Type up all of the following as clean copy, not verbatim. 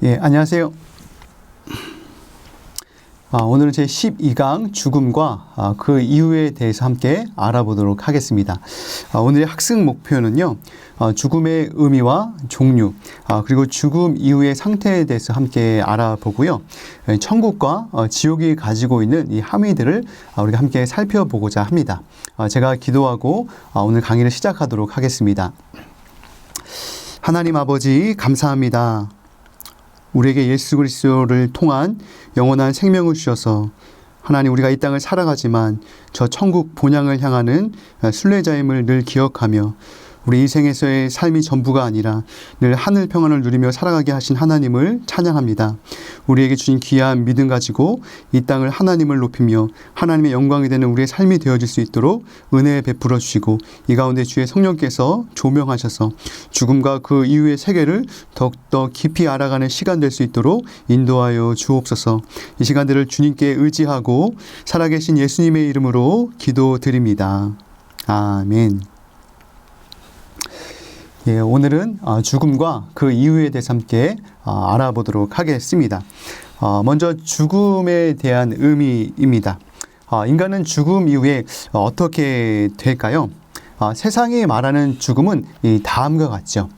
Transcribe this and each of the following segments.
예, 안녕하세요. 오늘은 제 12강 죽음과 그 이유에 대해서 함께 알아보도록 하겠습니다. 오늘의 학습 목표는요, 죽음의 의미와 종류, 그리고 죽음 이후의 상태에 대해서 함께 알아보고요. 천국과 지옥이 가지고 있는 이 함의들을 우리가 함께 살펴보고자 합니다. 제가 기도하고 오늘 강의를 시작하도록 하겠습니다. 하나님 아버지, 감사합니다. 우리에게 예수 그리스도를 통한 영원한 생명을 주셔서 하나님, 우리가 이 땅을 살아가지만 저 천국 본향을 향하는 순례자임을 늘 기억하며 우리 인생에서의 삶이 전부가 아니라 늘 하늘 평안을 누리며 살아가게 하신 하나님을 찬양합니다. 우리에게 주신 귀한 믿음 가지고 이 땅을 하나님을 높이며 하나님의 영광이 되는 우리의 삶이 되어질 수 있도록 은혜 베풀어 주시고, 이 가운데 주의 성령께서 조명하셔서 죽음과 그 이후의 세계를 더욱더 깊이 알아가는 시간 될 수 있도록 인도하여 주옵소서. 이 시간들을 주님께 의지하고 살아계신 예수님의 이름으로 기도드립니다. 아멘. 예, 오늘은 죽음과 그 이유에 대해서 함께 알아보도록 하겠습니다. 먼저 죽음에 대한 의미입니다. 인간은 죽음 이후에 어떻게 될까요? 세상이 말하는 죽음은 이 다음과 같죠.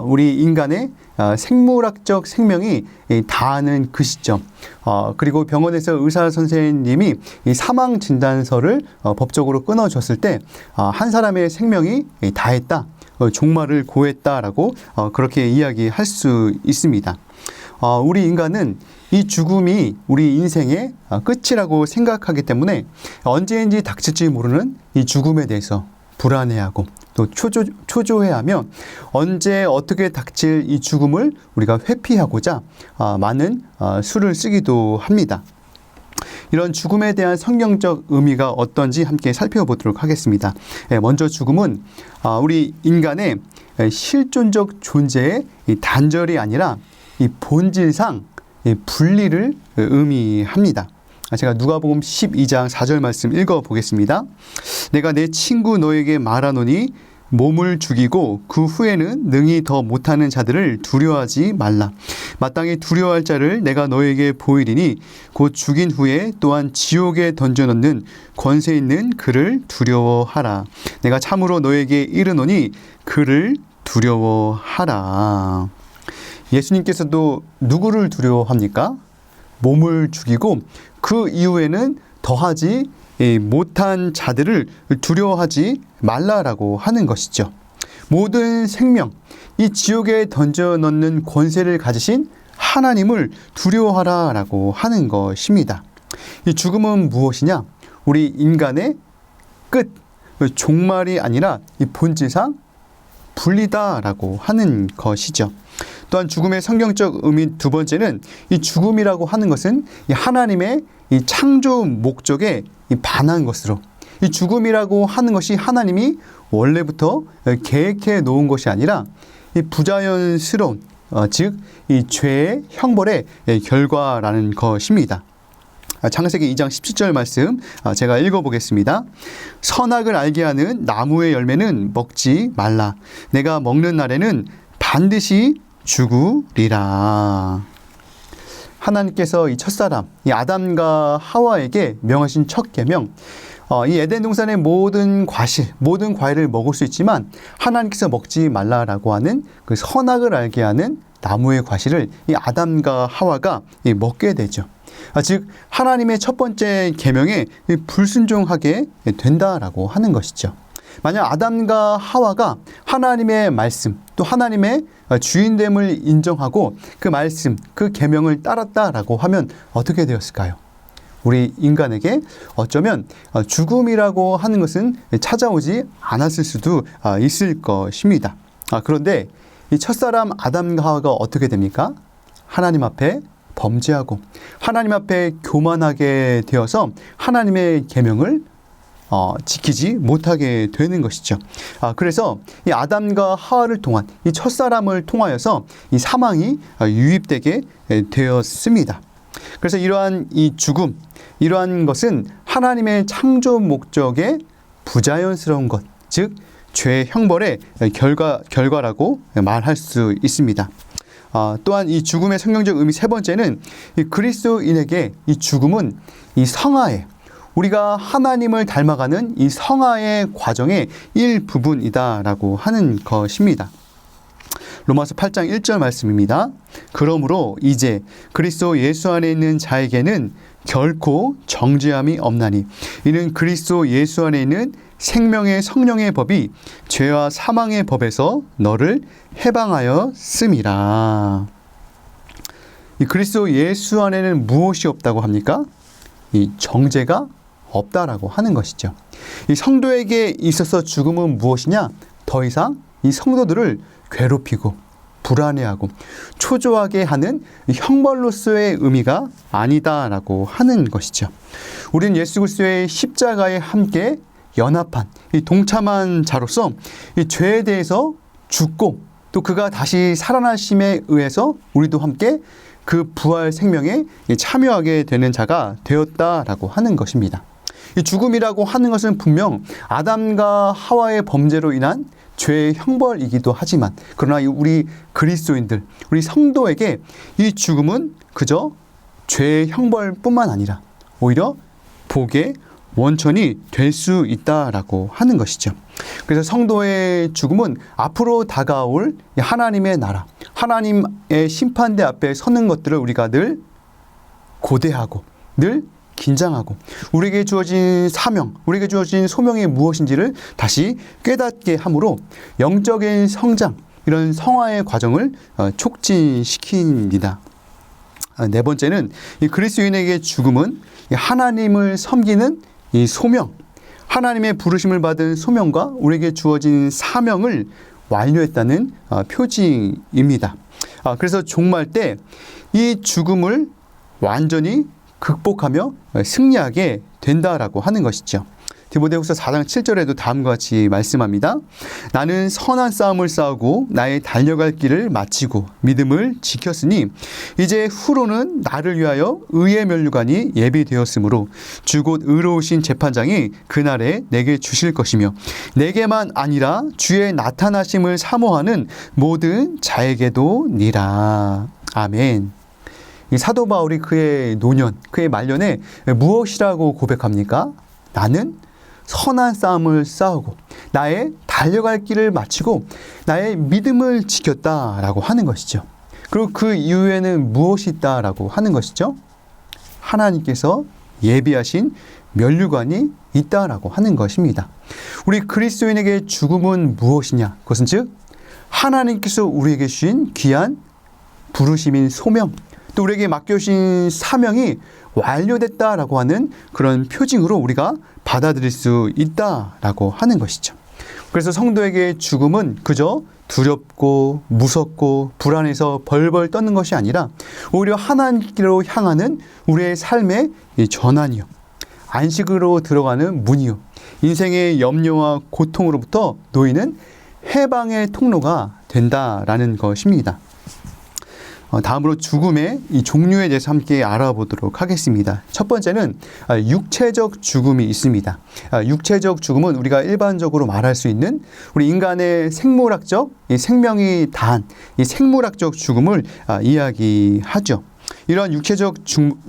우리 인간의 생물학적 생명이 다하는 그 시점, 그리고 병원에서 의사 선생님이 이 사망 진단서를 법적으로 끊어줬을 때 한 사람의 생명이 다했다, 종말을 고했다라고 그렇게 이야기할 수 있습니다. 우리 인간은 이 죽음이 우리 인생의 끝이라고 생각하기 때문에 언제인지 닥칠지 모르는 이 죽음에 대해서 불안해하고 또 초조해하며 언제 어떻게 닥칠 이 죽음을 우리가 회피하고자 많은 수를 쓰기도 합니다. 이런 죽음에 대한 성경적 의미가 어떤지 함께 살펴보도록 하겠습니다. 먼저 죽음은 우리 인간의 실존적 존재의 단절이 아니라 이 본질상 분리를 의미합니다. 제가 누가복음 12장 4절 말씀 읽어보겠습니다. 내가 내 친구 너에게 말하노니 몸을 죽이고 그 후에는 능히 더 못하는 자들을 두려워하지 말라. 마땅히 두려워할 자를 내가 너에게 보이리니 곧 죽인 후에 또한 지옥에 던져넣는 권세 있는 그를 두려워하라. 내가 참으로 너에게 이르노니 그를 두려워하라. 예수님께서도 누구를 두려워합니까? 몸을 죽이고 그 이후에는 더하지 못한 자들을 두려워하지 말라라고 하는 것이죠. 모든 생명, 이 지옥에 던져 넣는 권세를 가지신 하나님을 두려워하라라고 하는 것입니다. 이 죽음은 무엇이냐? 우리 인간의 끝, 종말이 아니라 이 본질상 분리다라고 하는 것이죠. 또한 죽음의 성경적 의미 두 번째는 이 죽음이라고 하는 것은 이 하나님의 이 창조 목적에 반한 것으로, 이 죽음이라고 하는 것이 하나님이 원래부터 계획해 놓은 것이 아니라 이 부자연스러운, 즉 이 죄의 형벌의 결과라는 것입니다. 창세기 2장 17절 말씀 제가 읽어보겠습니다. 선악을 알게 하는 나무의 열매는 먹지 말라. 내가 먹는 날에는 반드시 죽으리라. 하나님께서 이 첫사람, 이 아담과 하와에게 명하신 첫 계명, 이 에덴 동산의 모든 과일을 먹을 수 있지만 하나님께서 먹지 말라라고 하는 그 선악을 알게 하는 나무의 과실을 이 아담과 하와가 먹게 되죠. 즉 하나님의 첫 번째 계명에 불순종하게 된다라고 하는 것이죠. 만약 아담과 하와가 하나님의 말씀, 또 하나님의 주인됨을 인정하고 그 말씀, 그 계명을 따랐다라고 하면 어떻게 되었을까요? 우리 인간에게 어쩌면 죽음이라고 하는 것은 찾아오지 않았을 수도 있을 것입니다. 그런데 이 첫사람 아담과 하와가 어떻게 됩니까? 하나님 앞에 범죄하고 하나님 앞에 교만하게 되어서 하나님의 계명을 지키지 못하게 되는 것이죠. 그래서 이 아담과 하와를 통한 이 첫사람을 통하여서 이 사망이 유입되게 되었습니다. 그래서 이러한 이 죽음, 이러한 것은 하나님의 창조 목적의 부자연스러운 것, 즉 죄의 형벌의 결과라고 말할 수 있습니다. 또한 이 죽음의 성경적 의미 세 번째는 이 그리스도인에게 이 죽음은 이 성화의 우리가 하나님을 닮아가는 이 성화의 과정의 일부분이다라고 하는 것입니다. 로마서 8장 1절 말씀입니다. 그러므로 이제 그리스도 예수 안에 있는 자에게는 결코 정죄함이 없나니 이는 그리스도 예수 안에 있는 생명의 성령의 법이 죄와 사망의 법에서 너를 해방하였음이라. 이 그리스도 예수 안에는 무엇이 없다고 합니까? 이 정죄가 없다라고 하는 것이죠. 이 성도에게 있어서 죽음은 무엇이냐? 더 이상 이 성도들을 괴롭히고 불안해하고 초조하게 하는 형벌로서의 의미가 아니다라고 하는 것이죠. 우리는 예수 그리스도의 십자가에 함께 연합한 이 동참한 자로서 이 죄에 대해서 죽고 또 그가 다시 살아나심에 의해서 우리도 함께 그 부활 생명에 참여하게 되는 자가 되었다라고 하는 것입니다. 이 죽음이라고 하는 것은 분명 아담과 하와의 범죄로 인한 죄의 형벌이기도 하지만 그러나 우리 그리스도인들, 우리 성도에게 이 죽음은 그저 죄의 형벌뿐만 아니라 오히려 복의 원천이 될 수 있다라고 하는 것이죠. 그래서 성도의 죽음은 앞으로 다가올 하나님의 나라, 하나님의 심판대 앞에 서는 것들을 우리가 늘 고대하고 늘 긴장하고 우리에게 주어진 사명, 우리에게 주어진 소명이 무엇인지를 다시 깨닫게 함으로 영적인 성장, 이런 성화의 과정을 촉진시킵니다. 네 번째는 이 그리스도인에게 죽음은 하나님을 섬기는 이 소명, 하나님의 부르심을 받은 소명과 우리에게 주어진 사명을 완료했다는 표징입니다. 그래서 종말 때 이 죽음을 완전히 극복하며 승리하게 된다라고 하는 것이죠. 디모데후서 4장 7절에도 다음과 같이 말씀합니다. 나는 선한 싸움을 싸우고 나의 달려갈 길을 마치고 믿음을 지켰으니 이제 후로는 나를 위하여 의의 면류관이 예비되었으므로 주 곧 의로우신 재판장이 그날에 내게 주실 것이며 내게만 아니라 주의 나타나심을 사모하는 모든 자에게도 니라. 아멘. 이 사도 바울이 그의 노년, 그의 말년에 무엇이라고 고백합니까? 나는 선한 싸움을 싸우고 나의 달려갈 길을 마치고 나의 믿음을 지켰다라고 하는 것이죠. 그리고 그 이후에는 무엇이 있다라고 하는 것이죠? 하나님께서 예비하신 면류관이 있다라고 하는 것입니다. 우리 그리스도인에게 죽음은 무엇이냐? 그것은 즉 하나님께서 우리에게 주신 귀한 부르심인 소명, 또 우리에게 맡겨주신 사명이 완료됐다라고 하는 그런 표징으로 우리가 받아들일 수 있다라고 하는 것이죠. 그래서 성도에게 죽음은 그저 두렵고 무섭고 불안해서 벌벌 떠는 것이 아니라 오히려 하나님께로 향하는 우리의 삶의 전환이요, 안식으로 들어가는 문이요, 인생의 염려와 고통으로부터 놓이는 해방의 통로가 된다라는 것입니다. 다음으로 죽음의 이 종류에 대해서 함께 알아보도록 하겠습니다. 첫 번째는 육체적 죽음이 있습니다. 육체적 죽음은 우리가 일반적으로 말할 수 있는 우리 인간의 생물학적, 이 생명이 다한 이 생물학적 죽음을 이야기하죠. 이러한 육체적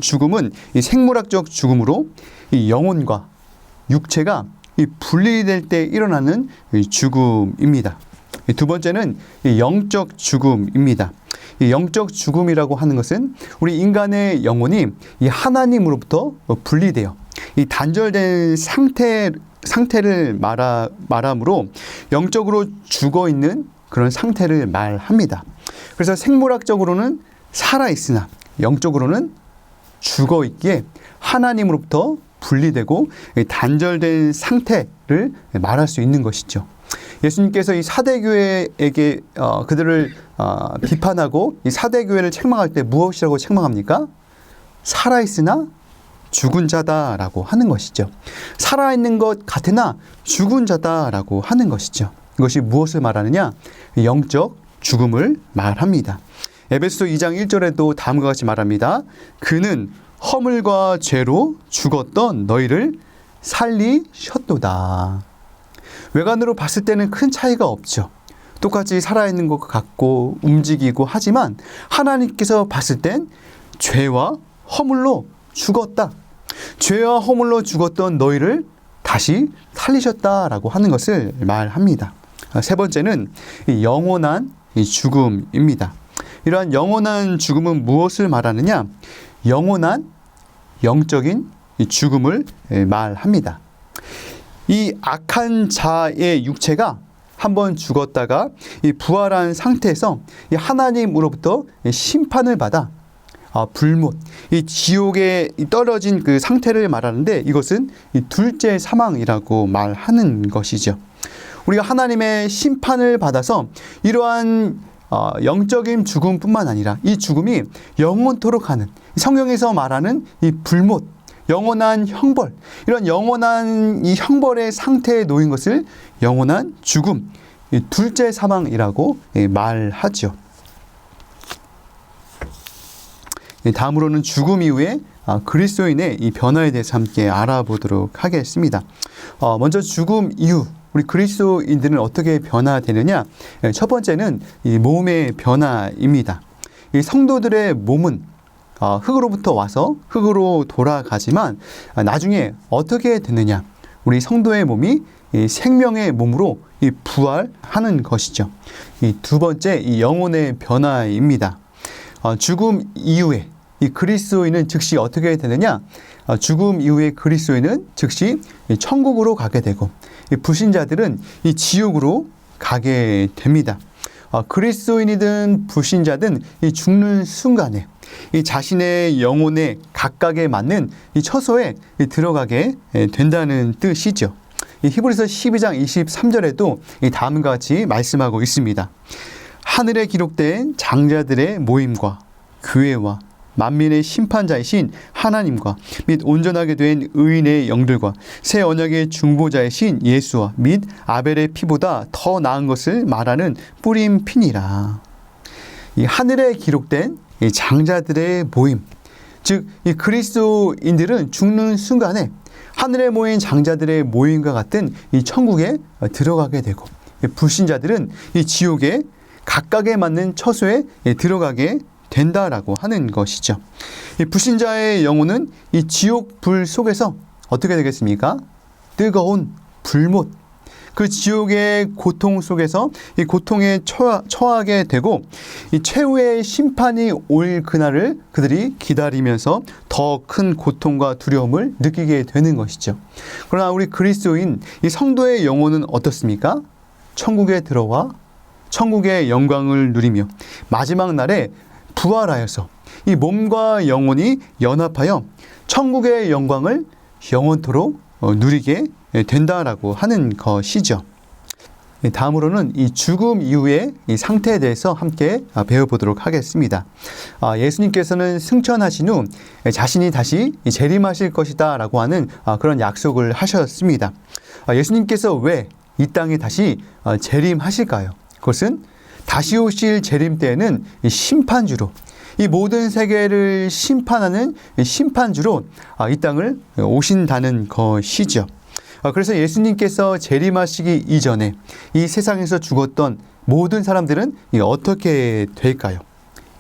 죽음은 이 생물학적 죽음으로 이 영혼과 육체가 이 분리될 때 일어나는 죽음입니다. 두 번째는 이 영적 죽음입니다. 이 영적 죽음이라고 하는 것은 우리 인간의 영혼이 이 하나님으로부터 분리되어 이 단절된 상태를 말하므로 영적으로 죽어 있는 그런 상태를 말합니다. 그래서 생물학적으로는 살아 있으나 영적으로는 죽어 있기에 하나님으로부터 분리되고 단절된 상태를 말할 수 있는 것이죠. 예수님께서 이 사대교회에게 그들을 비판하고 이 사대교회를 책망할 때 무엇이라고 책망합니까? 살아있으나 죽은 자다라고 하는 것이죠. 살아있는 것 같으나 죽은 자다라고 하는 것이죠. 이것이 무엇을 말하느냐? 영적 죽음을 말합니다. 에베소서 2장 1절에도 다음과 같이 말합니다. 그는 허물과 죄로 죽었던 너희를 살리셨도다. 외관으로 봤을 때는 큰 차이가 없죠. 똑같이 살아있는 것 같고 움직이고 하지만 하나님께서 봤을 땐 죄와 허물로 죽었다. 죄와 허물로 죽었던 너희를 다시 살리셨다라고 하는 것을 말합니다. 세 번째는 영원한 죽음입니다. 이러한 영원한 죽음은 무엇을 말하느냐? 영원한 영적인 죽음을 말합니다. 이 악한 자의 육체가 한번 죽었다가 이 부활한 상태에서 이 하나님으로부터 심판을 받아 불못, 이 지옥에 떨어진 그 상태를 말하는데 이것은 이 둘째 사망이라고 말하는 것이죠. 우리가 하나님의 심판을 받아서 이러한 영적인 죽음뿐만 아니라 이 죽음이 영원토록 하는 성경에서 말하는 이 불못, 영원한 형벌, 이런 영원한 이 형벌의 상태에 놓인 것을 영원한 죽음, 둘째 사망이라고 말하죠. 다음으로는 죽음 이후에 그리스도인의 이 변화에 대해서 함께 알아보도록 하겠습니다. 먼저 죽음 이후 우리 그리스도인들은 어떻게 변화되느냐? 첫 번째는 이 몸의 변화입니다. 이 성도들의 몸은 흙으로부터 와서 흙으로 돌아가지만 나중에 어떻게 되느냐? 우리 성도의 몸이 이 생명의 몸으로 이 부활하는 것이죠. 이 두 번째, 이 영혼의 변화입니다. 죽음 이후에 이 그리스도인은 즉시 어떻게 되느냐? 죽음 이후에 그리스도인은 즉시 천국으로 가게 되고 이 불신자들은 이 지옥으로 가게 됩니다. 그리스도인이든 불신자든 이 죽는 순간에 이 자신의 영혼에 각각에 맞는 이 처소에 들어가게 된다는 뜻이죠. 이 히브리서 12장 23절에도 이 다음과 같이 말씀하고 있습니다. 하늘에 기록된 장자들의 모임과 교회와 만민의 심판자이신 하나님과 및 온전하게 된 의인의 영들과 새 언약의 중보자이신 예수와 및 아벨의 피보다 더 나은 것을 말하는 뿌림 피니라. 이 하늘에 기록된 이 장자들의 모임, 즉 이 그리스도인들은 죽는 순간에 하늘에 모인 장자들의 모임과 같은 이 천국에 들어가게 되고 불신자들은 이 지옥에 각각에 맞는 처소에 들어가게 된다라고 하는 것이죠. 이 불신자의 영혼은 이 지옥 불 속에서 어떻게 되겠습니까? 뜨거운 불못, 그 지옥의 고통 속에서 이 고통에 처하게 되고 이 최후의 심판이 올 그날을 그들이 기다리면서 더 큰 고통과 두려움을 느끼게 되는 것이죠. 그러나 우리 그리스도인 이 성도의 영혼은 어떻습니까? 천국에 들어와 천국의 영광을 누리며 마지막 날에 부활하여서 이 몸과 영혼이 연합하여 천국의 영광을 영원토록 누리게 된다라고 하는 것이죠. 다음으로는 이 죽음 이후의 이 상태에 대해서 함께 배워보도록 하겠습니다. 예수님께서는 승천하신 후 자신이 다시 재림하실 것이다 라고 하는 그런 약속을 하셨습니다. 예수님께서 왜 이 땅에 다시 재림하실까요? 그것은 다시 오실 재림 때에는 심판주로 이 모든 세계를 심판하는 심판주로 이 땅을 오신다는 것이죠. 그래서 예수님께서 재림하시기 이전에 이 세상에서 죽었던 모든 사람들은 어떻게 될까요?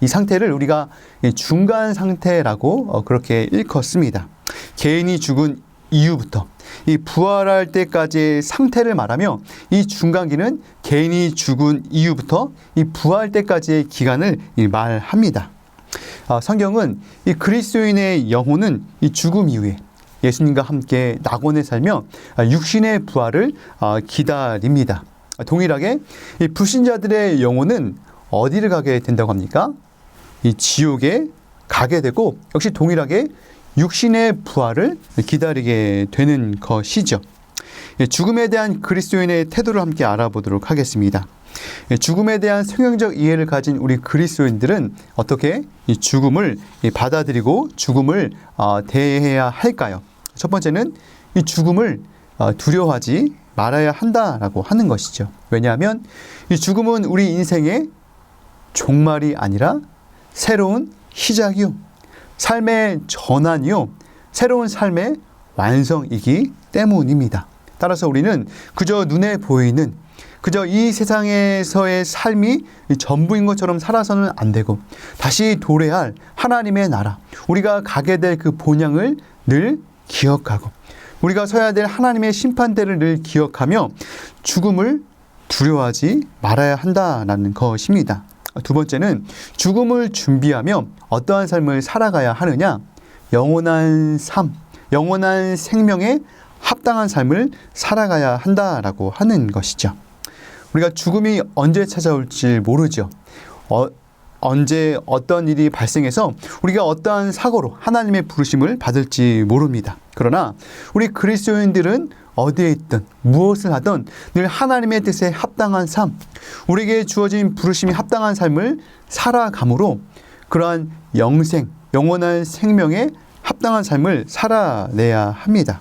이 상태를 우리가 중간 상태라고 그렇게 일컫습니다. 개인이 죽은 이후부터 이 부활할 때까지의 상태를 말하며 이 중간기는 개인이 죽은 이후부터 이 부활 때까지의 기간을 말합니다. 성경은 이 그리스도인의 영혼은 이 죽음 이후에 예수님과 함께 낙원에 살며 육신의 부활을 기다립니다. 동일하게 이 불신자들의 영혼은 어디를 가게 된다고 합니까? 이 지옥에 가게 되고 역시 동일하게 육신의 부활을 기다리게 되는 것이죠. 죽음에 대한 그리스도인의 태도를 함께 알아보도록 하겠습니다. 죽음에 대한 성경적 이해를 가진 우리 그리스도인들은 어떻게 이 죽음을 받아들이고 죽음을 대해야 할까요? 첫 번째는 이 죽음을 두려워하지 말아야 한다라고 하는 것이죠. 왜냐하면 이 죽음은 우리 인생의 종말이 아니라 새로운 시작이요, 삶의 전환이요, 새로운 삶의 완성이기 때문입니다. 따라서 우리는 그저 눈에 보이는 그저 이 세상에서의 삶이 전부인 것처럼 살아서는 안 되고 다시 도래할 하나님의 나라, 우리가 가게 될 그 본향을 늘 기억하고 우리가 서야 될 하나님의 심판대를 늘 기억하며 죽음을 두려워하지 말아야 한다는 것입니다. 두 번째는 죽음을 준비하며 어떠한 삶을 살아가야 하느냐? 영원한 삶, 영원한 생명에 합당한 삶을 살아가야 한다라고 하는 것이죠. 우리가 죽음이 언제 찾아올지 모르죠. 언제 어떤 일이 발생해서 우리가 어떠한 사고로 하나님의 부르심을 받을지 모릅니다. 그러나 우리 그리스도인들은 어디에 있든 무엇을 하든 늘 하나님의 뜻에 합당한 삶, 우리에게 주어진 부르심이 합당한 삶을 살아감으로 그러한 영생, 영원한 생명에 합당한 삶을 살아내야 합니다.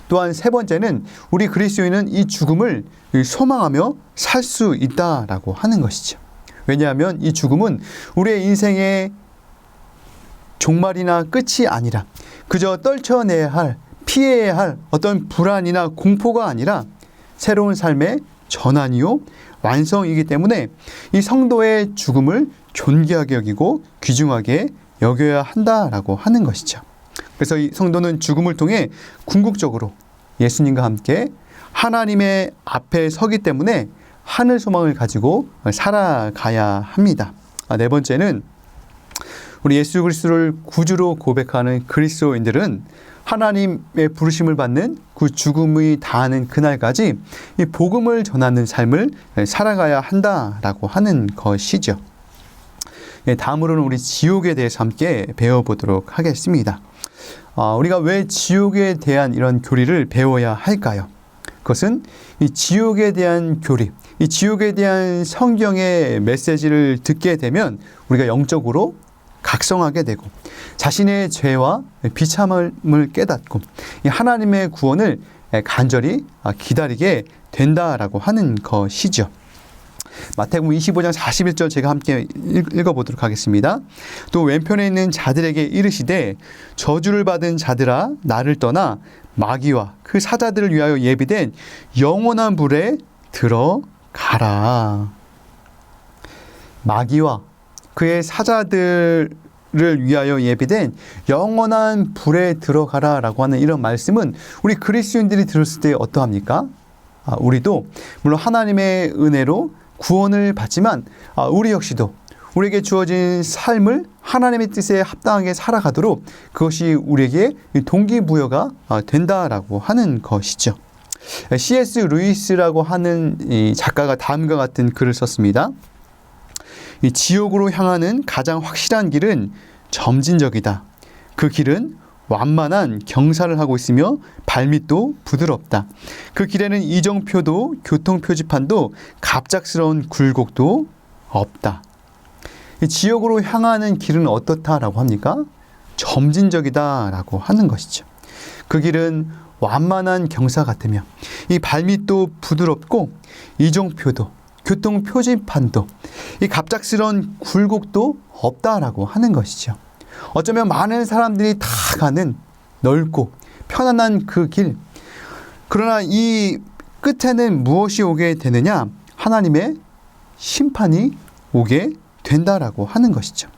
또한 세 번째는 우리 그리스도인은 이 죽음을 소망하며 살 수 있다라고 하는 것이죠. 왜냐하면 이 죽음은 우리의 인생의 종말이나 끝이 아니라 그저 떨쳐내야 할, 피해야 할 어떤 불안이나 공포가 아니라 새로운 삶의 전환이요 완성이기 때문에 이 성도의 죽음을 존귀하게 여기고 귀중하게 여겨야 한다라고 하는 것이죠. 그래서 이 성도는 죽음을 통해 궁극적으로 예수님과 함께 하나님의 앞에 서기 때문에 하늘 소망을 가지고 살아가야 합니다. 네 번째는 우리 예수 그리스도를 구주로 고백하는 그리스도인들은 하나님의 부르심을 받는 그 죽음이 다하는 그날까지 이 복음을 전하는 삶을 살아가야 한다라고 하는 것이죠. 다음으로는 우리 지옥에 대해서 함께 배워보도록 하겠습니다. 우리가 왜 지옥에 대한 이런 교리를 배워야 할까요? 그것은 이 지옥에 대한 교리, 이 지옥에 대한 성경의 메시지를 듣게 되면 우리가 영적으로 각성하게 되고 자신의 죄와 비참함을 깨닫고 하나님의 구원을 간절히 기다리게 된다라고 하는 것이죠. 마태복음 25장 41절 제가 함께 읽어보도록 하겠습니다. 또 왼편에 있는 자들에게 이르시되 저주를 받은 자들아 나를 떠나 마귀와 그 사자들을 위하여 예비된 영원한 불에 들어가라. 마귀와 그의 사자들을 위하여 예비된 영원한 불에 들어가라 라고 하는 이런 말씀은 우리 그리스도인들이 들었을 때 어떠합니까? 우리도 물론 하나님의 은혜로 구원을 받지만 우리 역시도 우리에게 주어진 삶을 하나님의 뜻에 합당하게 살아가도록 그것이 우리에게 동기부여가 된다라고 하는 것이죠. C.S. 루이스라고 하는 이 작가가 다음과 같은 글을 썼습니다. 이 지옥으로 향하는 가장 확실한 길은 점진적이다. 그 길은 완만한 경사를 하고 있으며 발밑도 부드럽다. 그 길에는 이정표도 교통표지판도 갑작스러운 굴곡도 없다. 이 지옥으로 향하는 길은 어떻다라고 합니까? 점진적이다라고 하는 것이죠. 그 길은 완만한 경사 같으며 이 발밑도 부드럽고 이정표도 교통표지판도 이 갑작스러운 굴곡도 없다라고 하는 것이죠. 어쩌면 많은 사람들이 다 가는 넓고 편안한 그 길. 그러나 이 끝에는 무엇이 오게 되느냐? 하나님의 심판이 오게 된다라고 하는 것이죠.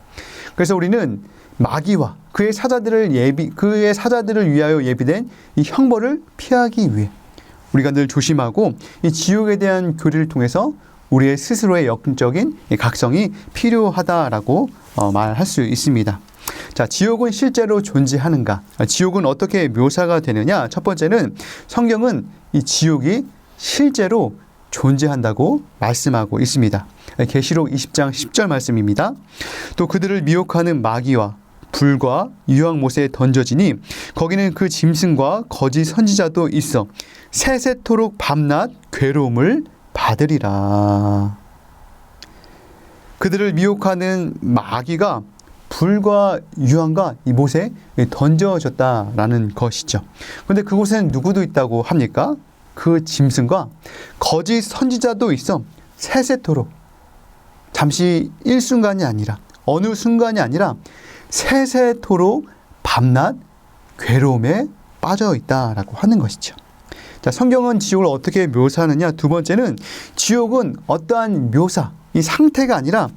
그래서 우리는 마귀와 그의 사자들을 위하여 예비된 이 형벌을 피하기 위해 우리가 늘 조심하고 이 지옥에 대한 교리를 통해서 우리의 스스로의 영적인 각성이 필요하다라고 말할 수 있습니다. 자, 지옥은 실제로 존재하는가? 지옥은 어떻게 묘사가 되느냐? 첫 번째는 성경은 이 지옥이 실제로 존재한다고 말씀하고 있습니다. 계시록 20장 10절 말씀입니다. 또 그들을 미혹하는 마귀와 불과 유황못에 던져지니 거기는 그 짐승과 거짓 선지자도 있어 세세토록 밤낮 괴로움을 받으리라. 그들을 미혹하는 마귀가 불과 유황과 이 못에 던져졌다라는 것이죠. 그런데 그곳에는 누구도 있다고 합니까? 그 짐승과 거짓 선지자도 있어 세세토록, 잠시 일순간이 아니라 어느 순간이 아니라 세세토록 밤낮 괴로움에 빠져 있다라고 하는 것이죠. 자, 성경은 지옥을 어떻게 묘사하느냐? 두 번째는 지옥은 어떠한 묘사, 이 상태가 아니라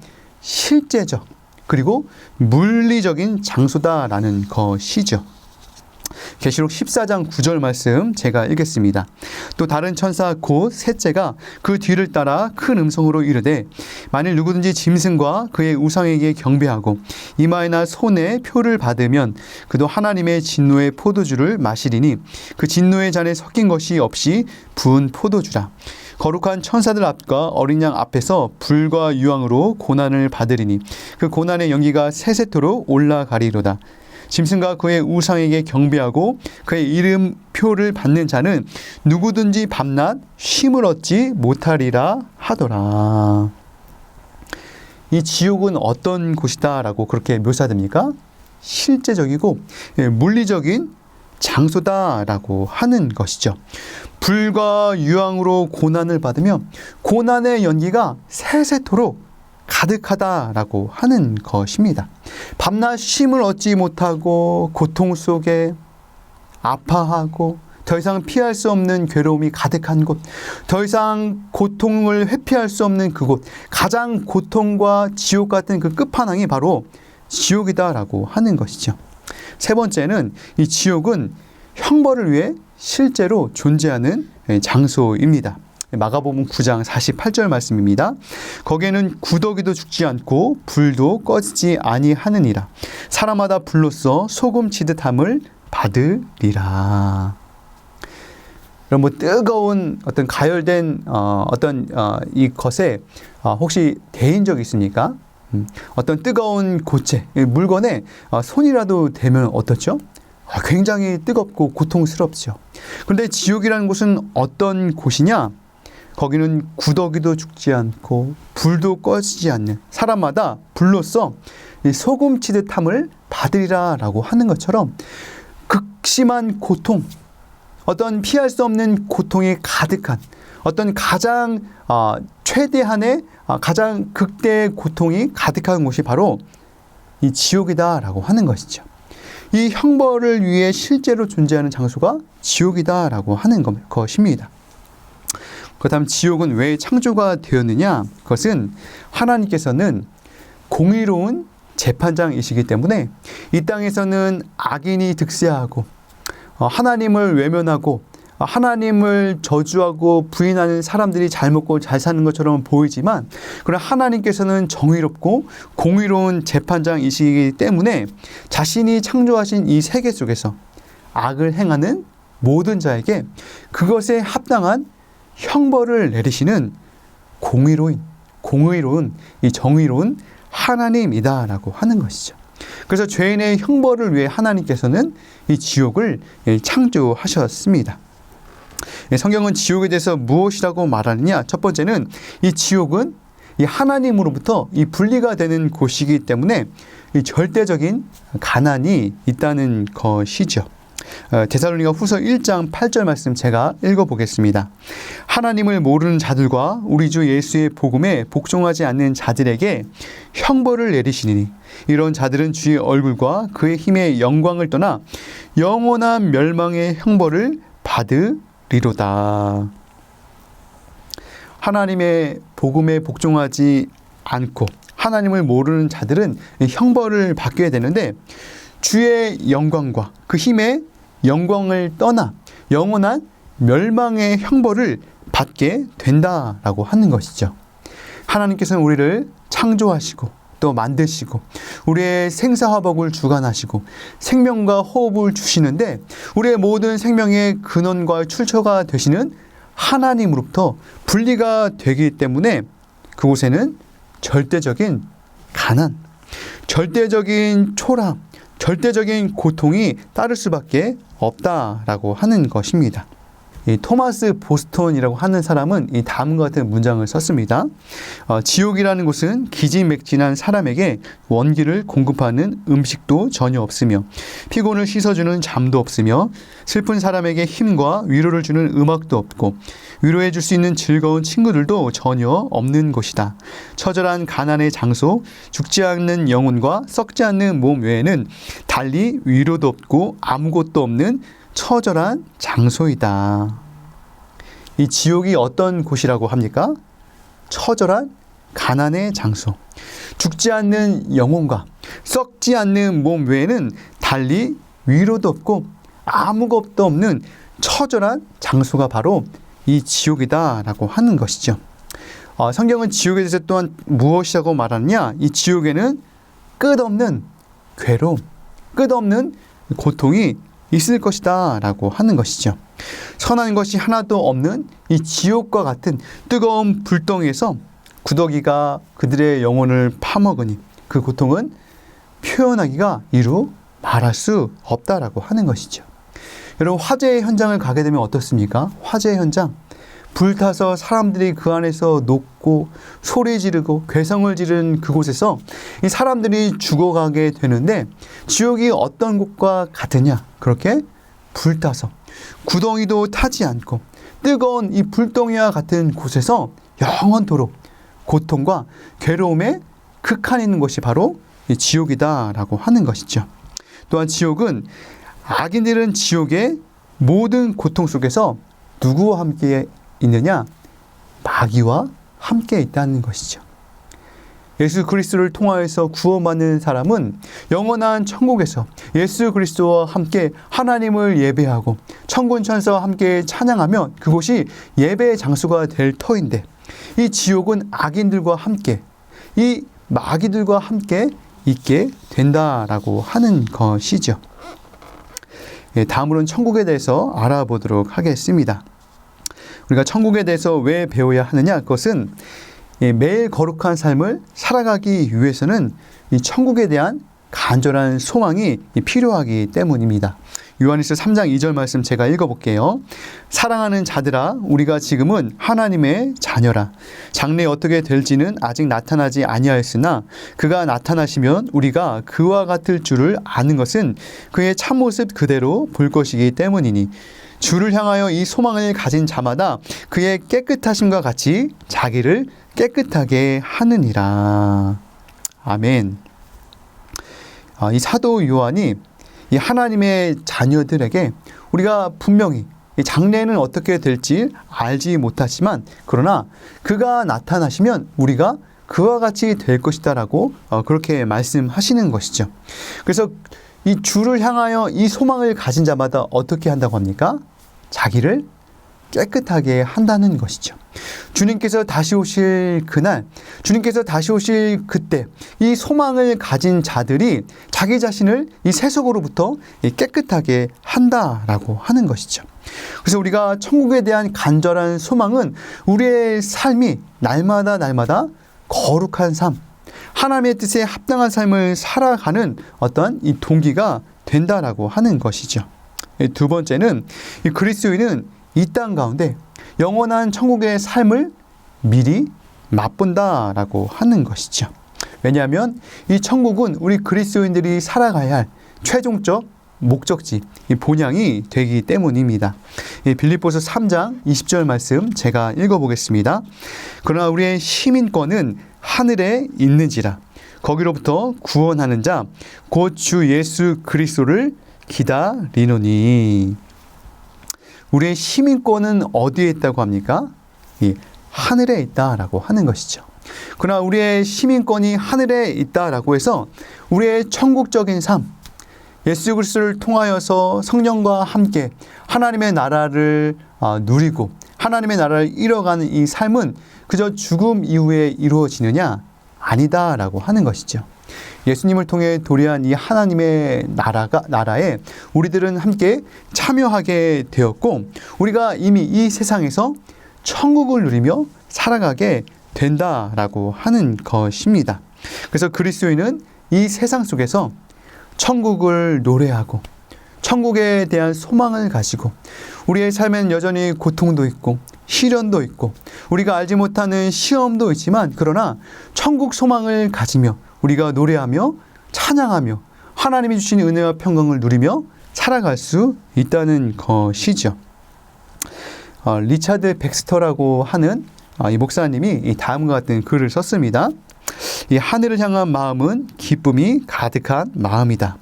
실제적 그리고 물리적인 장소다라는 것이죠. 계시록 14장 9절 말씀 제가 읽겠습니다. 또 다른 천사 곧 셋째가 그 뒤를 따라 큰 음성으로 이르되 만일 누구든지 짐승과 그의 우상에게 경배하고 이마에나 손에 표를 받으면 그도 하나님의 진노의 포도주를 마시리니 그 진노의 잔에 섞인 것이 없이 부은 포도주라. 거룩한 천사들 앞과 어린 양 앞에서 불과 유황으로 고난을 받으리니 그 고난의 연기가 세세토록 올라가리로다. 짐승과 그의 우상에게 경배하고 그의 이름표를 받는 자는 누구든지 밤낮 쉼을 얻지 못하리라 하더라. 이 지옥은 어떤 곳이다 라고 그렇게 묘사됩니까? 실제적이고 물리적인 장소다라고 하는 것이죠. 불과 유황으로 고난을 받으며 고난의 연기가 세세토록 가득하다라고 하는 것입니다. 밤낮 쉼을 얻지 못하고 고통 속에 아파하고 더 이상 피할 수 없는 괴로움이 가득한 곳, 더 이상 고통을 회피할 수 없는 그곳, 가장 고통과 지옥 같은 그 끝판왕이 바로 지옥이다라고 하는 것이죠. 세 번째는 이 지옥은 형벌을 위해 실제로 존재하는 장소입니다. 마가복음 9장 48절 말씀입니다. 거기에는 구더기도 죽지 않고 불도 꺼지지 아니하느니라. 사람마다 불로써 소금 치듯함을 받으리라. 그럼 뭐 뜨거운 어떤 가열된 이 것에 혹시 대인 적 있습니까? 어떤 뜨거운 고체, 물건에 손이라도 대면 어떻죠? 굉장히 뜨겁고 고통스럽죠. 그런데 지옥이라는 곳은 어떤 곳이냐? 거기는 구더기도 죽지 않고 불도 꺼지지 않는 사람마다 불로써 소금 치듯함을 받으리라 라고 하는 것처럼 극심한 고통, 어떤 피할 수 없는 고통이 가득한 어떤 가장 최대한의 가장 극대의 고통이 가득한 곳이 바로 이 지옥이다 라고 하는 것이죠. 이 형벌을 위해 실제로 존재하는 장소가 지옥이다 라고 하는 것입니다. 그렇다면 지옥은 왜 창조가 되었느냐? 그것은 하나님께서는 공의로운 재판장이시기 때문에 이 땅에서는 악인이 득세하고 하나님을 외면하고 하나님을 저주하고 부인하는 사람들이 잘 먹고 잘 사는 것처럼 보이지만 그러나 하나님께서는 정의롭고 공의로운 재판장이시기 때문에 자신이 창조하신 이 세계 속에서 악을 행하는 모든 자에게 그것에 합당한 형벌을 내리시는 공의로운 이 정의로운 하나님이다라고 하는 것이죠. 그래서 죄인의 형벌을 위해 하나님께서는 이 지옥을 창조하셨습니다. 성경은 지옥에 대해서 무엇이라고 말하느냐? 첫 번째는 이 지옥은 이 하나님으로부터 이 분리가 되는 곳이기 때문에 이 절대적인 가난이 있다는 것이죠. 데살로니가 후서 1장 8절 말씀 제가 읽어보겠습니다. 하나님을 모르는 자들과 우리 주 예수의 복음에 복종하지 않는 자들에게 형벌을 내리시니 이런 자들은 주의 얼굴과 그의 힘의 영광을 떠나 영원한 멸망의 형벌을 받으리로다. 하나님의 복음에 복종하지 않고 하나님을 모르는 자들은 형벌을 받게 되는데 주의 영광과 그 힘의 영광을 떠나 영원한 멸망의 형벌을 받게 된다라고 하는 것이죠. 하나님께서는 우리를 창조하시고 또 만드시고 우리의 생사화복을 주관하시고 생명과 호흡을 주시는데 우리의 모든 생명의 근원과 출처가 되시는 하나님으로부터 분리가 되기 때문에 그곳에는 절대적인 가난, 절대적인 초람, 절대적인 고통이 따를 수밖에 없다라고 하는 것입니다. 이 토마스 보스턴이라고 하는 사람은 이 다음과 같은 문장을 썼습니다. 지옥이라는 곳은 기진맥진한 사람에게 원기를 공급하는 음식도 전혀 없으며 피곤을 씻어주는 잠도 없으며 슬픈 사람에게 힘과 위로를 주는 음악도 없고 위로해 줄 수 있는 즐거운 친구들도 전혀 없는 곳이다. 처절한 가난의 장소, 죽지 않는 영혼과 썩지 않는 몸 외에는 달리 위로도 없고 아무것도 없는 처절한 장소이다. 이 지옥이 어떤 곳이라고 합니까? 처절한 가난의 장소. 죽지 않는 영혼과 썩지 않는 몸 외에는 달리 위로도 없고 아무것도 없는 처절한 장소가 바로 이 지옥이다라고 하는 것이죠. 성경은 지옥에 대해서 또한 무엇이라고 말하느냐? 이 지옥에는 끝없는 괴로움, 끝없는 고통이 있을 것이다 라고 하는 것이죠. 선한 것이 하나도 없는 이 지옥과 같은 뜨거운 불덩이에서 구더기가 그들의 영혼을 파먹으니 그 고통은 표현하기가 이루 말할 수 없다라고 하는 것이죠. 여러분, 화재의 현장을 가게 되면 어떻습니까? 화재의 현장, 불타서 사람들이 그 안에서 녹고 소리 지르고 괴성을 지르는 그곳에서 이 사람들이 죽어가게 되는데, 지옥이 어떤 곳과 같으냐? 그렇게 불타서 구덩이도 타지 않고 뜨거운 이 불덩이와 같은 곳에서 영원토록 고통과 괴로움에 극한에 있는 것이 바로 이 지옥이다라고 하는 것이죠. 또한 지옥은, 악인들은 지옥의 모든 고통 속에서 누구와 함께 있느냐? 마귀와 함께 있다는 것이죠. 예수 그리스도를 통하여서 구원받는 사람은 영원한 천국에서 예수 그리스도와 함께 하나님을 예배하고 천군 천사와 함께 찬양하며 그곳이 예배의 장소가 될 터인데, 이 지옥은 악인들과 함께, 이 마귀들과 함께 있게 된다라고 하는 것이죠. 다음으로는 천국에 대해서 알아보도록 하겠습니다. 우리가 천국에 대해서 왜 배워야 하느냐? 그것은 매일 거룩한 삶을 살아가기 위해서는 이 천국에 대한 간절한 소망이 필요하기 때문입니다. 요한일서 3장 2절 말씀 제가 읽어볼게요. 사랑하는 자들아, 우리가 지금은 하나님의 자녀라. 장래에 어떻게 될지는 아직 나타나지 아니하였으나 그가 나타나시면 우리가 그와 같을 줄을 아는 것은 그의 참모습 그대로 볼 것이기 때문이니, 주를 향하여 이 소망을 가진 자마다 그의 깨끗하심과 같이 자기를 깨끗하게 하느니라. 아멘. 이 사도 요한이 이 하나님의 자녀들에게 우리가 분명히 장래는 어떻게 될지 알지 못하지만, 그러나 그가 나타나시면 우리가 그와 같이 될 것이다라고 그렇게 말씀하시는 것이죠. 그래서 이 주를 향하여 이 소망을 가진 자마다 어떻게 한다고 합니까? 자기를 깨끗하게 한다는 것이죠. 주님께서 다시 오실 그날, 주님께서 다시 오실 그때 이 소망을 가진 자들이 자기 자신을 이 세속으로부터 깨끗하게 한다라고 하는 것이죠. 그래서 우리가 천국에 대한 간절한 소망은 우리의 삶이 날마다 거룩한 삶, 하나님의 뜻에 합당한 삶을 살아가는 어떠한 이 동기가 된다라고 하는 것이죠. 두 번째는, 이 그리스도인은 이 땅 가운데 영원한 천국의 삶을 미리 맛본다라고 하는 것이죠. 왜냐하면 이 천국은 우리 그리스도인들이 살아가야 할 최종적 목적지, 이 본향이 되기 때문입니다. 빌립보서 3장 20절 말씀 제가 읽어보겠습니다. 그러나 우리의 시민권은 하늘에 있는지라 거기로부터 구원하는 자 곧 주 예수 그리스도를 기다리노니. 우리의 시민권은 어디에 있다고 합니까? 하늘에 있다라고 하는 것이죠. 그러나 우리의 시민권이 하늘에 있다라고 해서 우리의 천국적인 삶, 예수 그리스도를 통하여서 성령과 함께 하나님의 나라를 누리고 하나님의 나라를 이뤄가는 이 삶은 그저 죽음 이후에 이루어지느냐? 아니다라고 하는 것이죠. 예수님을 통해 도래한 이 하나님의 나라에 우리들은 함께 참여하게 되었고, 우리가 이미 이 세상에서 천국을 누리며 살아가게 된다라고 하는 것입니다. 그래서 그리스도인은 이 세상 속에서 천국을 노래하고 천국에 대한 소망을 가지고, 우리의 삶에는 여전히 고통도 있고 시련도 있고 우리가 알지 못하는 시험도 있지만, 그러나 천국 소망을 가지며 우리가 노래하며 찬양하며 하나님이 주신 은혜와 평강을 누리며 살아갈 수 있다는 것이죠. 리차드 백스터라고 하는 이 목사님이 이 다음과 같은 글을 썼습니다. 이 하늘을 향한 마음은 기쁨이 가득한 마음이다.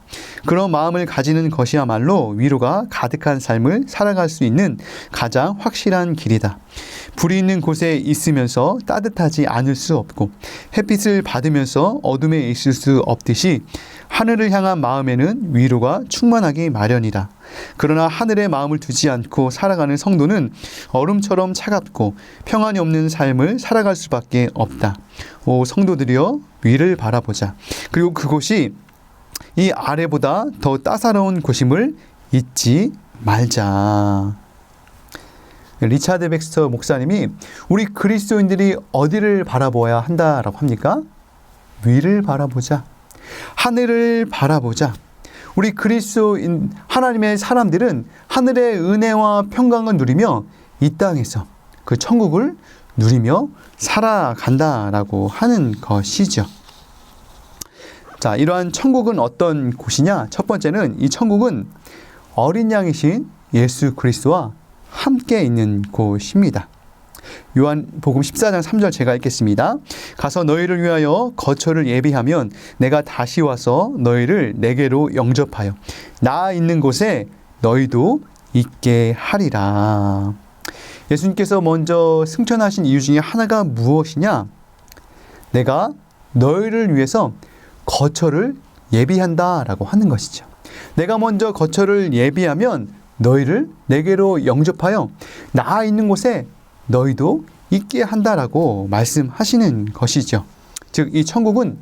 그런 마음을 가지는 것이야말로 위로가 가득한 삶을 살아갈 수 있는 가장 확실한 길이다. 불이 있는 곳에 있으면서 따뜻하지 않을 수 없고 햇빛을 받으면서 어둠에 있을 수 없듯이 하늘을 향한 마음에는 위로가 충만하기 마련이다. 그러나 하늘에 마음을 두지 않고 살아가는 성도는 얼음처럼 차갑고 평안이 없는 삶을 살아갈 수밖에 없다. 오 성도들이여, 위를 바라보자. 그리고 그곳이 이 아래보다 더 따사로운 곳임을 잊지 말자. 리차드 백스터 목사님이 우리 그리스도인들이 어디를 바라보아야 한다라고 합니까? 위를 바라보자. 하늘을 바라보자. 우리 그리스도인 하나님의 사람들은 하늘의 은혜와 평강을 누리며 이 땅에서 그 천국을 누리며 살아간다라고 하는 것이죠. 자, 이러한 천국은 어떤 곳이냐? 첫 번째는 이 천국은 어린 양이신 예수 그리스도와 함께 있는 곳입니다. 요한복음 14장 3절 제가 읽겠습니다. 가서 너희를 위하여 거처를 예비하면 내가 다시 와서 너희를 내게로 영접하여 나 있는 곳에 너희도 있게 하리라. 예수님께서 먼저 승천하신 이유 중에 하나가 무엇이냐? 내가 너희를 위해서 거처를 예비한다라고 하는 것이죠. 내가 먼저 거처를 예비하면 너희를 내게로 영접하여 나 있는 곳에 너희도 있게 한다라고 말씀하시는 것이죠. 즉, 이 천국은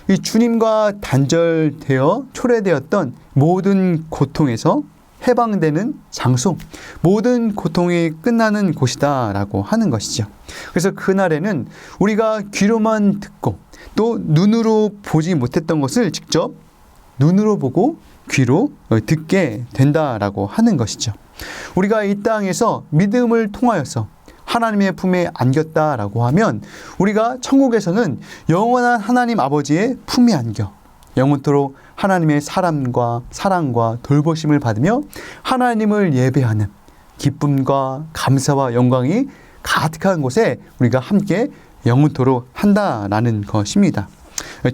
이 주님과 단절되어 초래되었던 모든 고통에서 해방되는 장소, 모든 고통이 끝나는 곳이다라고 하는 것이죠. 그래서 그날에는 우리가 귀로만 듣고 또 눈으로 보지 못했던 것을 직접 눈으로 보고 귀로 듣게 된다라고 하는 것이죠. 우리가 이 땅에서 믿음을 통하여서 하나님의 품에 안겼다라고 하면 우리가 천국에서는 영원한 하나님 아버지의 품에 안겨 영원토록 하나님의 사랑과 돌보심을 받으며 하나님을 예배하는 기쁨과 감사와 영광이 가득한 곳에 우리가 함께 영원토록 한다라는 것입니다.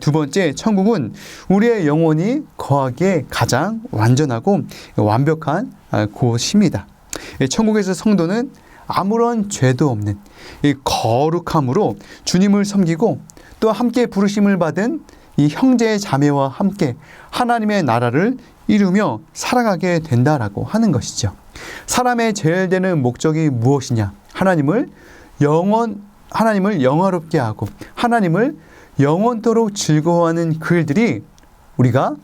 두 번째, 천국은 우리의 영혼이 거하기에 가장 완전하고 완벽한 곳입니다. 천국에서 성도는 아무런 죄도 없는 이 거룩함으로 주님을 섬기고 또 함께 부르심을 받은 이 형제 자매와 함께 하나님의 나라를 이루며 살아가게 된다라고 하는 것이죠. 사람의 제일 되는 목적이 무엇이냐? 하나님을 영화롭게 하고 하나님을 영원토록 즐거워하는 그 일들이 우리가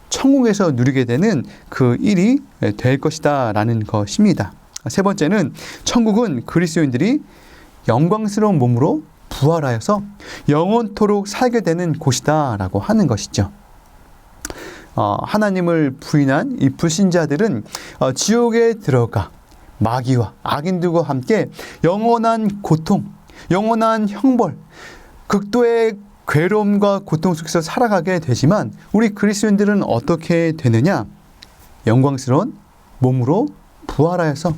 천국에서 누리게 되는 그 일이 될 것이다 라는 것입니다. 세 번째는 천국은 그리스도인들이 영광스러운 몸으로 부활하여서 영원토록 살게 되는 곳이다 라고 하는 것이죠. 하나님을 부인한 이 불신자들은 지옥에 들어가 마귀와 악인들과 함께 영원한 고통, 영원한 형벌, 극도의 괴로움과 고통 속에서 살아가게 되지만 우리 그리스도인들은 어떻게 되느냐? 영광스러운 몸으로 부활하여서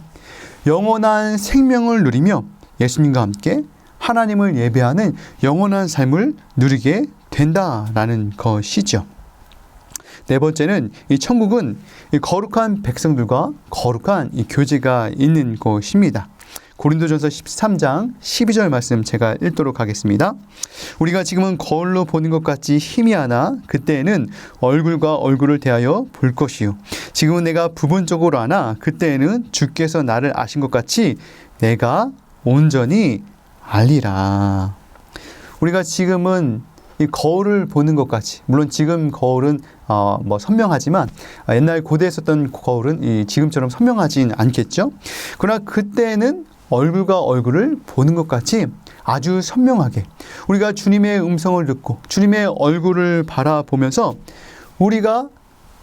영원한 생명을 누리며 예수님과 함께 하나님을 예배하는 영원한 삶을 누리게 된다라는 것이죠. 네 번째는 이 천국은 이 거룩한 백성들과 거룩한 이 교제가 있는 곳입니다. 고린도전서 13장 12절 말씀 제가 읽도록 하겠습니다. 우리가 지금은 거울로 보는 것 같이 희미하나 그때에는 얼굴과 얼굴을 대하여 볼 것이요. 지금은 내가 부분적으로 아나 그때에는 주께서 나를 아신 것 같이 내가 온전히 알리라. 우리가 지금은 이 거울을 보는 것 같이, 물론 지금 거울은 선명하지만 옛날 고대에 썼던 거울은 지금처럼 선명하진 않겠죠. 그러나 그때는 얼굴과 얼굴을 보는 것 같이 아주 선명하게 우리가 주님의 음성을 듣고 주님의 얼굴을 바라보면서 우리가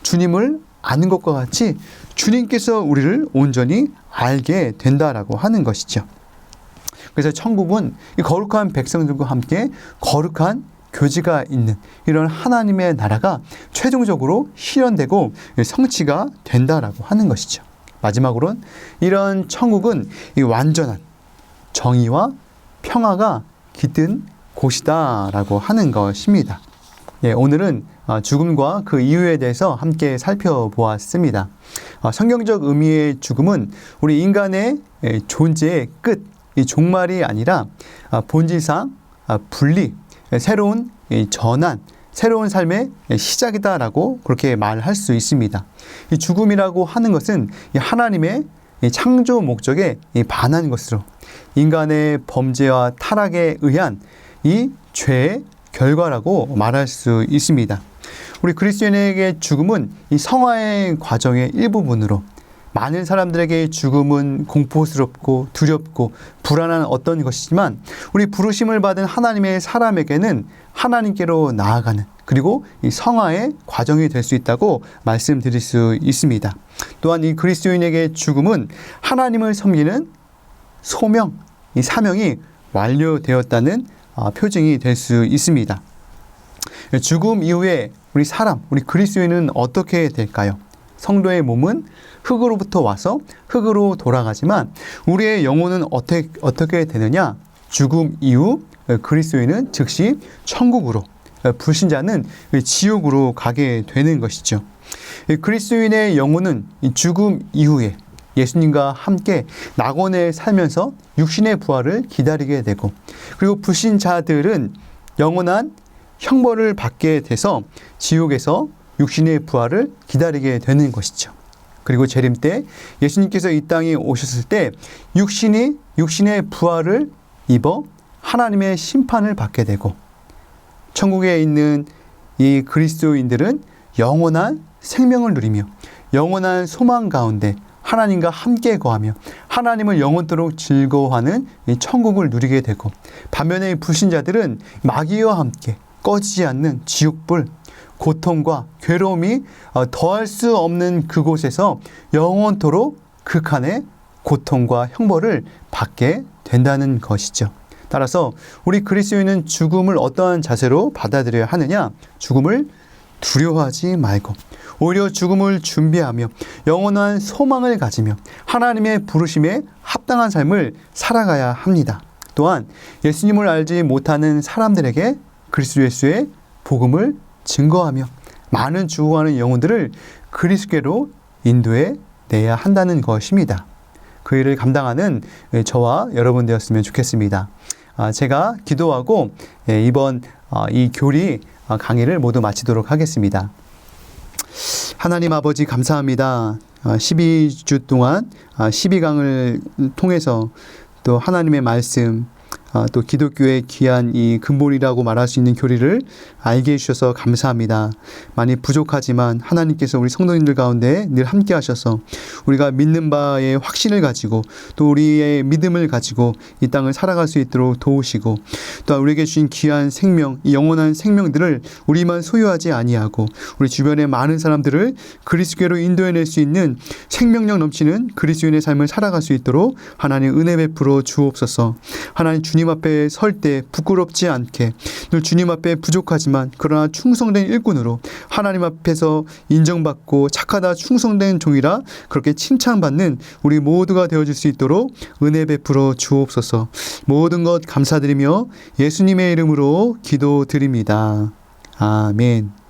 주님을 아는 것과 같이 주님께서 우리를 온전히 알게 된다라고 하는 것이죠. 그래서 천국은 이 거룩한 백성들과 함께 거룩한 교제가 있는 이런 하나님의 나라가 최종적으로 실현되고 성취가 된다라고 하는 것이죠. 마지막으로는 이런 천국은 이 완전한 정의와 평화가 깃든 곳이다라고 하는 것입니다. 오늘은 죽음과 그 이유에 대해서 함께 살펴보았습니다. 성경적 의미의 죽음은 우리 인간의 존재의 끝, 이 종말이 아니라 본질상 분리, 새로운 전환, 새로운 삶의 시작이다라고 그렇게 말할 수 있습니다. 이 죽음이라고 하는 것은 하나님의 창조 목적에 반한 것으로 인간의 범죄와 타락에 의한 이 죄의 결과라고 말할 수 있습니다. 우리 그리스도인에게 죽음은 이 성화의 과정의 일부분으로, 많은 사람들에게 죽음은 공포스럽고 두렵고 불안한 어떤 것이지만 우리 부르심을 받은 하나님의 사람에게는 하나님께로 나아가는, 그리고 이 성화의 과정이 될 수 있다고 말씀드릴 수 있습니다. 또한 이 그리스도인에게 죽음은 하나님을 섬기는 소명, 이 사명이 완료되었다는 표징이 될 수 있습니다. 죽음 이후에 우리 그리스도인은 어떻게 될까요? 성도의 몸은 흙으로부터 와서 흙으로 돌아가지만 우리의 영혼은 어떻게 되느냐? 죽음 이후 그리스도인은 즉시 천국으로, 불신자는 지옥으로 가게 되는 것이죠. 그리스도인의 영혼은 죽음 이후에 예수님과 함께 낙원에 살면서 육신의 부활을 기다리게 되고, 그리고 불신자들은 영원한 형벌을 받게 돼서 지옥에서 육신의 부활을 기다리게 되는 것이죠. 그리고 재림 때 예수님께서 이 땅에 오셨을 때 육신의 부활을 입어 하나님의 심판을 받게 되고, 천국에 있는 이 그리스도인들은 영원한 생명을 누리며 영원한 소망 가운데 하나님과 함께 거하며 하나님을 영원토록 즐거워하는 이 천국을 누리게 되고, 반면에 불신자들은 마귀와 함께 꺼지지 않는 지옥불, 고통과 괴로움이 더할 수 없는 그곳에서 영원토록 극한의 고통과 형벌을 받게 된다는 것이죠. 따라서 우리 그리스도인은 죽음을 어떠한 자세로 받아들여야 하느냐? 죽음을 두려워하지 말고 오히려 죽음을 준비하며 영원한 소망을 가지며 하나님의 부르심에 합당한 삶을 살아가야 합니다. 또한 예수님을 알지 못하는 사람들에게 그리스도 예수의 복음을 증거하며 많은 죽어가는 영혼들을 그리스도께로 인도해 내야 한다는 것입니다. 그 일을 감당하는 저와 여러분 되었으면 좋겠습니다. 제가 기도하고 이번 이 교리 강의를 모두 마치도록 하겠습니다. 하나님 아버지 감사합니다. 12주 동안 12강을 통해서 또 하나님의 말씀, 또 기독교의 귀한 이 근본이라고 말할 수 있는 교리를 알게 해주셔서 감사합니다. 많이 부족하지만 하나님께서 우리 성도님들 가운데 늘 함께 하셔서 우리가 믿는 바에 확신을 가지고 또 우리의 믿음을 가지고 이 땅을 살아갈 수 있도록 도우시고, 또 우리에게 주신 귀한 생명, 이 영원한 생명들을 우리만 소유하지 아니하고 우리 주변의 많은 사람들을 그리스도께로 인도해낼 수 있는 생명력 넘치는 그리스도인의 삶을 살아갈 수 있도록 하나님 은혜 베풀어 주옵소서. 하나님 주님 앞에 설 때 부끄럽지 않게 늘 주님 앞에 부족하지만 그러나 충성된 일꾼으로 하나님 앞에서 인정받고 착하다 충성된 종이라 그렇게 칭찬받는 우리 모두가 되어줄 수 있도록 은혜 베풀어 주옵소서. 모든 것 감사드리며 예수님의 이름으로 기도드립니다. 아멘.